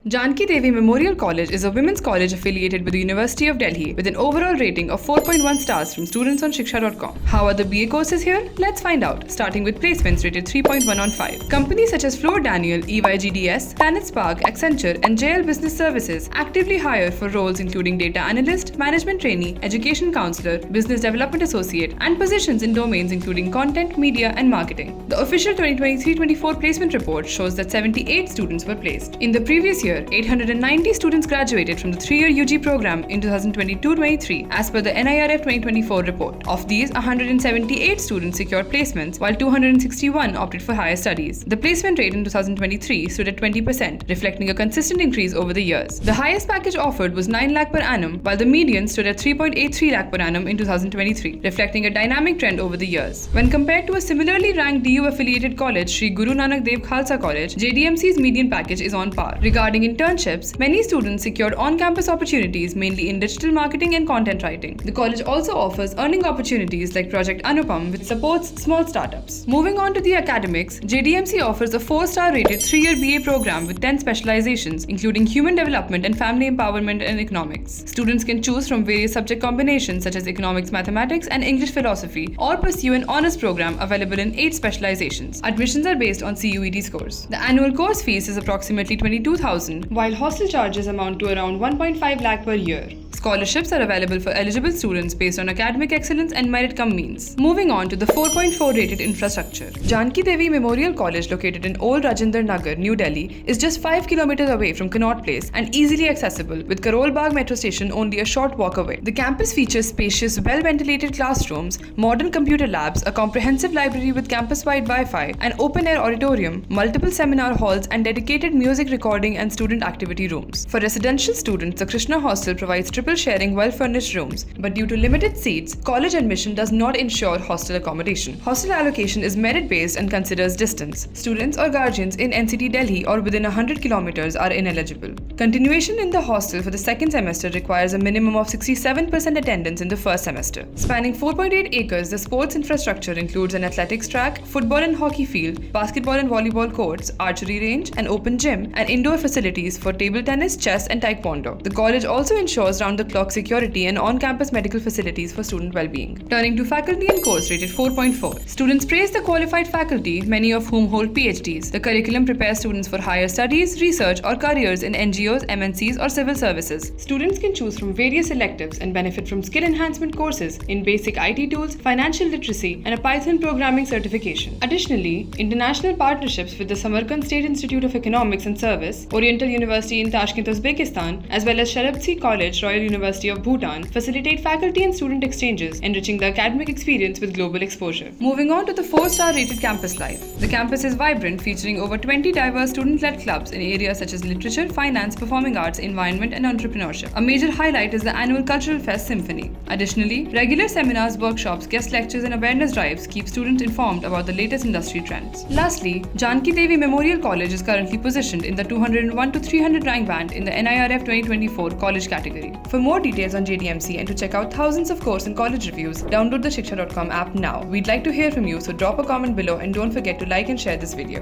Janki Devi Memorial College is a women's college affiliated with the University of Delhi with an overall rating of 4.1 stars from students on Shiksha.com. How are the BA courses here? Let's find out, starting with placements rated 3.1 on 5. Companies such as Fluor Daniel, EYGDS, Planet Spark, Accenture, and JL Business Services actively hire for roles including data analyst, management trainee, education counselor, business development associate, and positions in domains including content, media, and marketing. The official 2023-24 placement report shows that 78 students were placed. In the previous year, 890 students graduated from the 3-year UG program in 2022-23 as per the NIRF 2024 report. Of these, 178 students secured placements while 261 opted for higher studies. The placement rate in 2023 stood at 20%, reflecting a consistent increase over the years. The highest package offered was 9 lakh per annum, while the median stood at 3.83 lakh per annum in 2023, reflecting a dynamic trend over the years. When compared to a similarly ranked DU affiliated college, Sri Guru Nanak Dev Khalsa College, JDMC's median package is on par. Regarding internships, many students secured on-campus opportunities mainly in digital marketing and content writing. The college also offers earning opportunities like Project Anupam, which supports small startups. Moving on to the academics, JDMC offers a 4-star rated 3-year BA program with 10 specializations, including human development and family empowerment and economics. Students can choose from various subject combinations such as economics, mathematics, and English philosophy, or pursue an honors program available in 8 specializations. Admissions are based on CUET scores. The annual course fees is approximately 22,000, while hostel charges amount to around 1.5 lakh per year. Scholarships are available for eligible students based on academic excellence and merit cum means. Moving on to the 4.4 rated infrastructure. Janki Devi Memorial College, located in Old Rajendra Nagar, New Delhi, is just 5 kilometers away from Connaught Place and easily accessible, with Karol Bagh metro station only a short walk away. The campus features spacious, well-ventilated classrooms, modern computer labs, a comprehensive library with campus-wide Wi-Fi, an open-air auditorium, multiple seminar halls, and dedicated music recording and student activity rooms. For residential students, the Krishna Hostel provides triple sharing well-furnished rooms, but due to limited seats, college admission does not ensure hostel accommodation. Hostel allocation is merit-based and considers distance. Students or guardians in NCT Delhi or within 100 kilometers are ineligible. Continuation in the hostel for the second semester requires a minimum of 67% attendance in the first semester. Spanning 4.8 acres, the sports infrastructure includes an athletics track, football and hockey field, basketball and volleyball courts, archery range, an open gym, and indoor facilities for table tennis, chess, and taekwondo. The college also ensures round-the-clock security and on-campus medical facilities for student well-being. Turning to faculty and course rated 4.4. Students praise the qualified faculty, many of whom hold PhDs. The curriculum prepares students for higher studies, research, or careers in NGOs, MNCs, or civil services. Students can choose from various electives and benefit from skill enhancement courses in basic IT tools, financial literacy, and a Python programming certification. Additionally, international partnerships with the Samarkand State Institute of Economics and Service, Oriental University in Tashkent, Uzbekistan, as well as Sharabtsi College, Royal University of Bhutan, facilitate faculty and student exchanges, enriching the academic experience with global exposure. Moving on to the 4-star rated campus life. The campus is vibrant, featuring over 20 diverse student-led clubs in areas such as literature, finance, performing arts, environment, and entrepreneurship. A major highlight is the annual Cultural Fest Symphony. Additionally, regular seminars, workshops, guest lectures, and awareness drives keep students informed about the latest industry trends. Lastly, Janki Devi Memorial College is currently positioned in the 201 to 300 rank band in the NIRF 2024 college category. For more details on JDMC and to check out thousands of course and college reviews, download the Shiksha.com app now. We'd like to hear from you, so drop a comment below and don't forget to like and share this video.